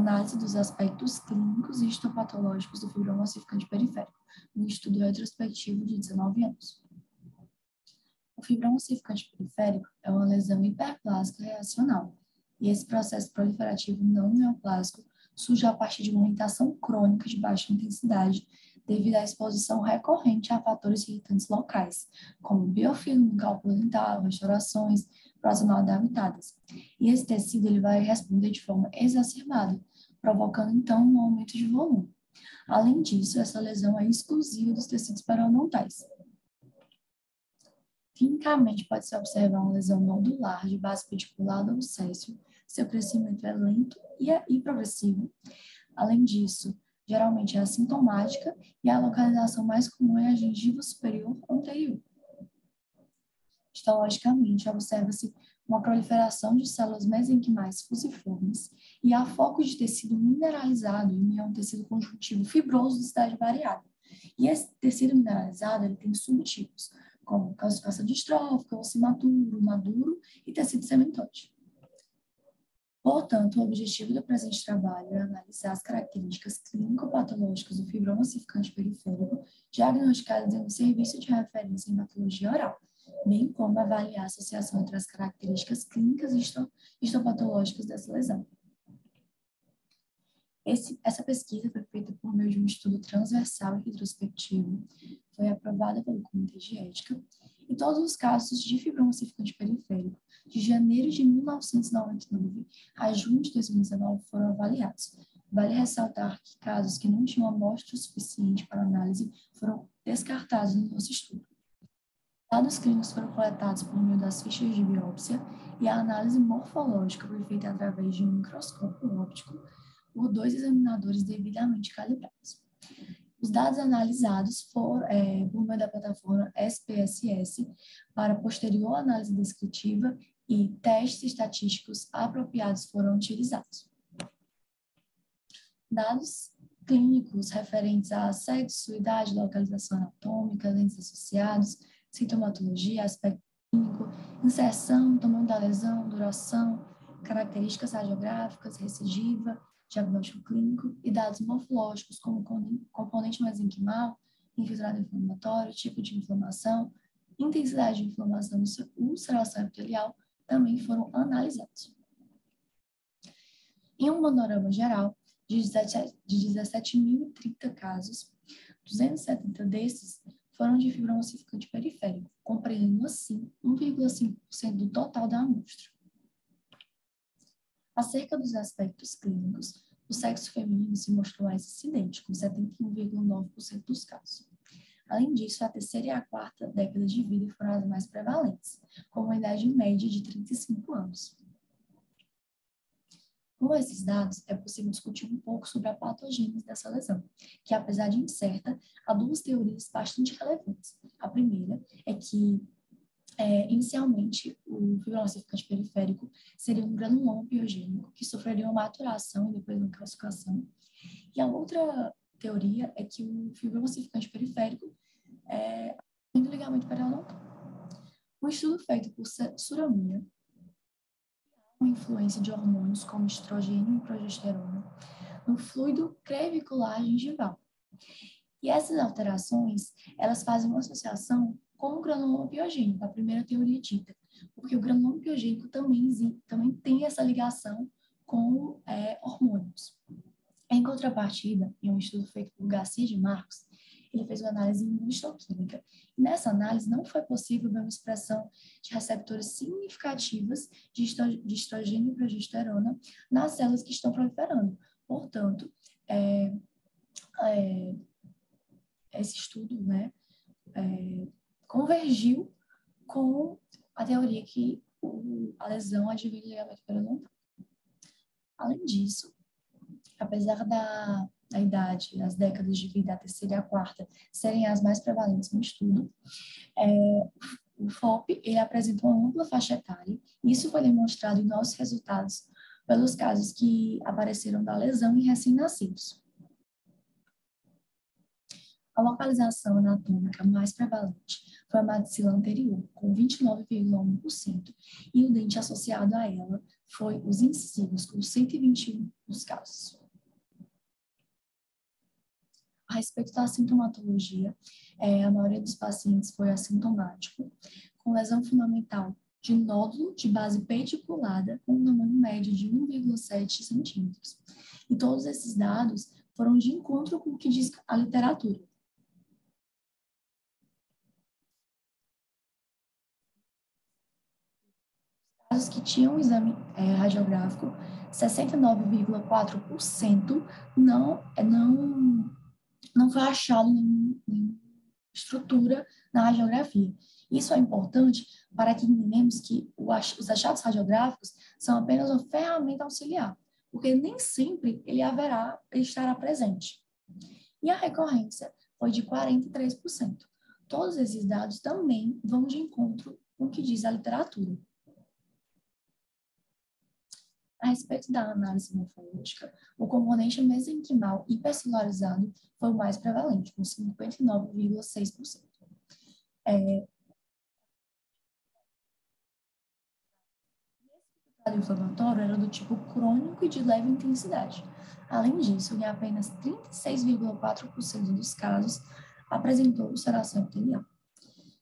análise dos aspectos clínicos e histopatológicos do fibroma ossificante periférico, um estudo retrospectivo de 19 anos. O fibroma ossificante periférico é uma lesão hiperplásica reacional, e esse processo proliferativo não neoplásico surge a partir de uma irritação crônica de baixa intensidade devido à exposição recorrente a fatores irritantes locais, como biofilme, cálculo dental, restaurações, próxima habitadas. E esse tecido ele vai responder de forma exacerbada, provocando então um aumento de volume. Além disso, essa lesão é exclusiva dos tecidos periodontais. Clinicamente, pode-se observar uma lesão nodular de base pediculada ou céssio. Seu crescimento é lento e progressivo. Além disso, geralmente é assintomática e a localização mais comum é a gengiva superior anterior. Histologicamente, observa-se uma proliferação de células mesenquimais fusiformes e há foco de tecido mineralizado em um tecido conjuntivo fibroso de cidade variada. E esse tecido mineralizado ele tem subtipos, como calcificação distrófica, osso imaturo, maduro e tecido sementoide. Portanto, o objetivo do presente trabalho é analisar as características clínico-patológicas do fibroma ossificante periférico diagnosticadas em um serviço de referência em patologia oral, bem como avaliar a associação entre as características clínicas e histopatológicas dessa lesão. Essa pesquisa foi feita por meio de um estudo transversal e retrospectivo, foi aprovada pelo Comitê de Ética, e todos os casos de fibroma ossificante periférico de janeiro de 1999 a junho de 2019 foram avaliados. Vale ressaltar que casos que não tinham amostra suficiente para análise foram descartados no nosso estudo. Dados clínicos foram coletados por meio das fichas de biópsia e a análise morfológica foi feita através de um microscópio óptico por 2 examinadores devidamente calibrados. Os dados analisados foram por meio da plataforma SPSS para posterior análise descritiva e testes estatísticos apropriados foram utilizados. Dados clínicos referentes a sexo, idade, localização anatômica, lentes associados, sintomatologia, aspecto clínico, inserção, tamanho da lesão, duração, características radiográficas, recidiva, diagnóstico clínico e dados morfológicos como componente mesenquimal, infiltrado inflamatório, tipo de inflamação, intensidade de inflamação ulceração epitelial também foram analisados. Em um panorama geral, de 17.030 casos, 270 desses foram de fibroma ossificante periférico, compreendendo assim 1,5% do total da amostra. Acerca dos aspectos clínicos, o sexo feminino se mostrou mais incidente, com 71,9% dos casos. Além disso, a terceira e a quarta década de vida foram as mais prevalentes, com uma idade média de 35 anos. Com esses dados, é possível discutir um pouco sobre a patogênese dessa lesão, que, apesar de incerta, há 2 teorias bastante relevantes. A primeira é que inicialmente, o fibroma ossificante periférico seria um granuloma piogênico que sofreria uma maturação e depois uma calcificação. E a outra teoria é que o fibroma ossificante periférico tem do ligamento periodontal. Um estudo feito por Suramiya, uma influência de hormônios como estrogênio e progesterona no fluido crevicular gengival. E essas alterações, elas fazem uma associação com o granuloma piogênico, a primeira teoria dita, porque o granuloma piogênico também tem essa ligação com hormônios. Em contrapartida, em um estudo feito por Garcia de Marcos, ele fez uma análise imunohistoquímica. E nessa análise não foi possível ver uma expressão de receptores significativas de estrogênio e progesterona nas células que estão proliferando. Portanto, esse estudo, convergiu com a teoria que a lesão advém do ligamento periodontal. Além disso, apesar da idade, as décadas de vida, a terceira e a quarta, serem as mais prevalentes no estudo, o FOP ele apresenta uma ampla faixa etária, e isso foi demonstrado em nossos resultados pelos casos que apareceram da lesão em recém-nascidos. A localização anatômica mais prevalente foi a maxila anterior, com 29,1%, e o dente associado a ela foi os incisivos, com 121 dos casos. A respeito da sintomatologia, a maioria dos pacientes foi assintomático, com lesão fundamental de nódulo de base pediculada, com um tamanho médio de 1,7 centímetros. E todos esses dados foram de encontro com o que diz a literatura. Casos que tinham um exame radiográfico, 69,4% não foi achado nenhuma estrutura na radiografia. Isso é importante para que entendamos que os achados radiográficos são apenas uma ferramenta auxiliar, porque nem sempre ele estará presente. E a recorrência foi de 43%. Todos esses dados também vão de encontro com o que diz a literatura. A respeito da análise morfológica, o componente mesenquimal hipercelularizado foi o mais prevalente, com 59,6%. O inflamatório era do tipo crônico e de leve intensidade. Além disso, em apenas 36,4% dos casos, apresentou ulceração epitelial.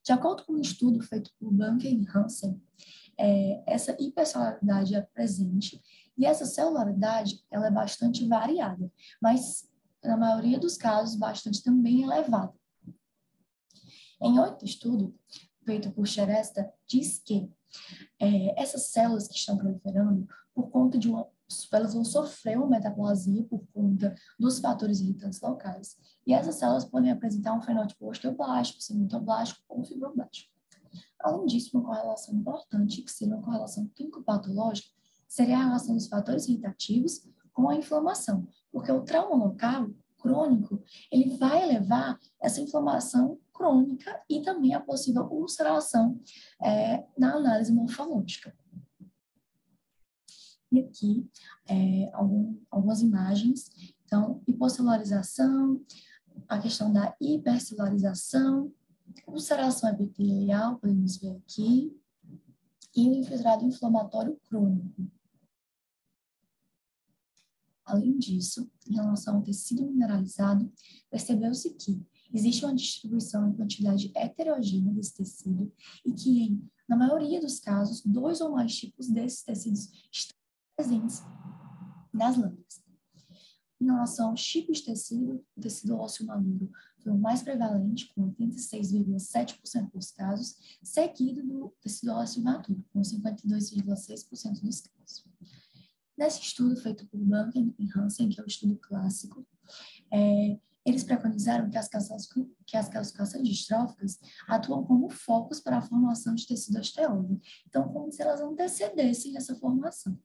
De acordo com um estudo feito por Bunker e Hansen, essa hipercelularidade é presente e essa celularidade ela é bastante variada, mas na maioria dos casos bastante também elevada. Em outro estudo, feito por Shrestha, diz que essas células que estão proliferando, por conta elas vão sofrer uma metaplasia por conta dos fatores irritantes locais, e essas células podem apresentar um fenótipo osteoblástico, semitoblástico ou fibroblástico. Além disso, uma correlação importante, que seria uma correlação clínico-patológica, seria a relação dos fatores irritativos com a inflamação, porque o trauma local crônico, ele vai elevar essa inflamação crônica e também a possível ulceração na análise morfológica. E aqui, algumas imagens. Então, hiposcelularização, a questão da hipercelularização, ulceração epitelial, podemos ver aqui, e o infiltrado inflamatório crônico. Além disso, em relação ao tecido mineralizado, percebeu-se que existe uma distribuição em quantidade heterogênea desse tecido e que, na maioria dos casos, 2 ou mais tipos desses tecidos estão presentes nas lâminas. Em relação aos tipos de tecido, o tecido ósseo maduro foi o mais prevalente, com 86,7% dos casos, seguido do tecido ósseo imaturo, com 52,6% dos casos. Nesse estudo feito por Bunker e Hansen, que é o estudo clássico, eles preconizaram que as calcificações distróficas atuam como focos para a formação de tecido osteoide, então como se elas antecedessem essa formação.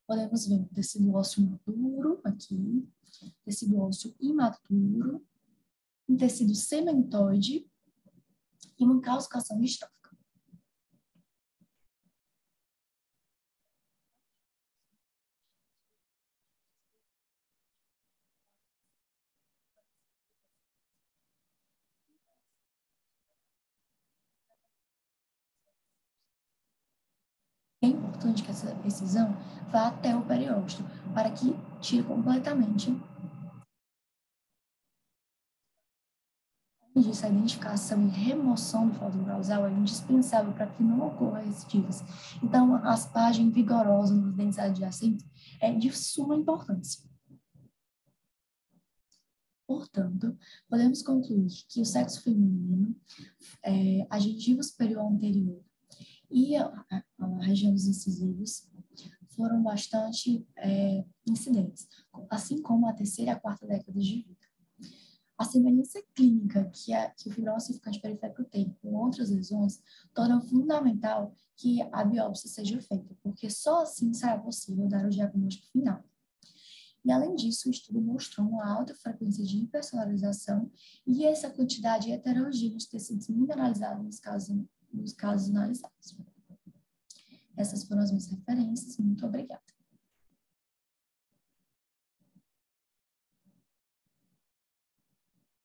Podemos ver o tecido ósseo maduro, aqui, tecido ósseo imaturo, um tecido sementoide e uma calcificação distrófica. É importante que essa excisão vá até o periósteo, para que tire completamente disso, a identificação e remoção do fósforo nasal é indispensável para que não ocorra recidivas. Então, a raspagem vigorosa nos dentes adjacentes é de suma importância. Portanto, podemos concluir que o sexo feminino, a gengiva superior anterior e a região dos incisivos foram bastante incidentes, assim como a terceira e a quarta década de vida. A semelhança clínica que o fibroma ossificante periférico tem com outras lesões torna fundamental que a biópsia seja feita, porque só assim será possível dar o diagnóstico final. E, além disso, o estudo mostrou uma alta frequência de hipercelularização e essa quantidade heterogênea de tecidos mineralizados nos casos analisados. Essas foram as minhas referências. Muito obrigada.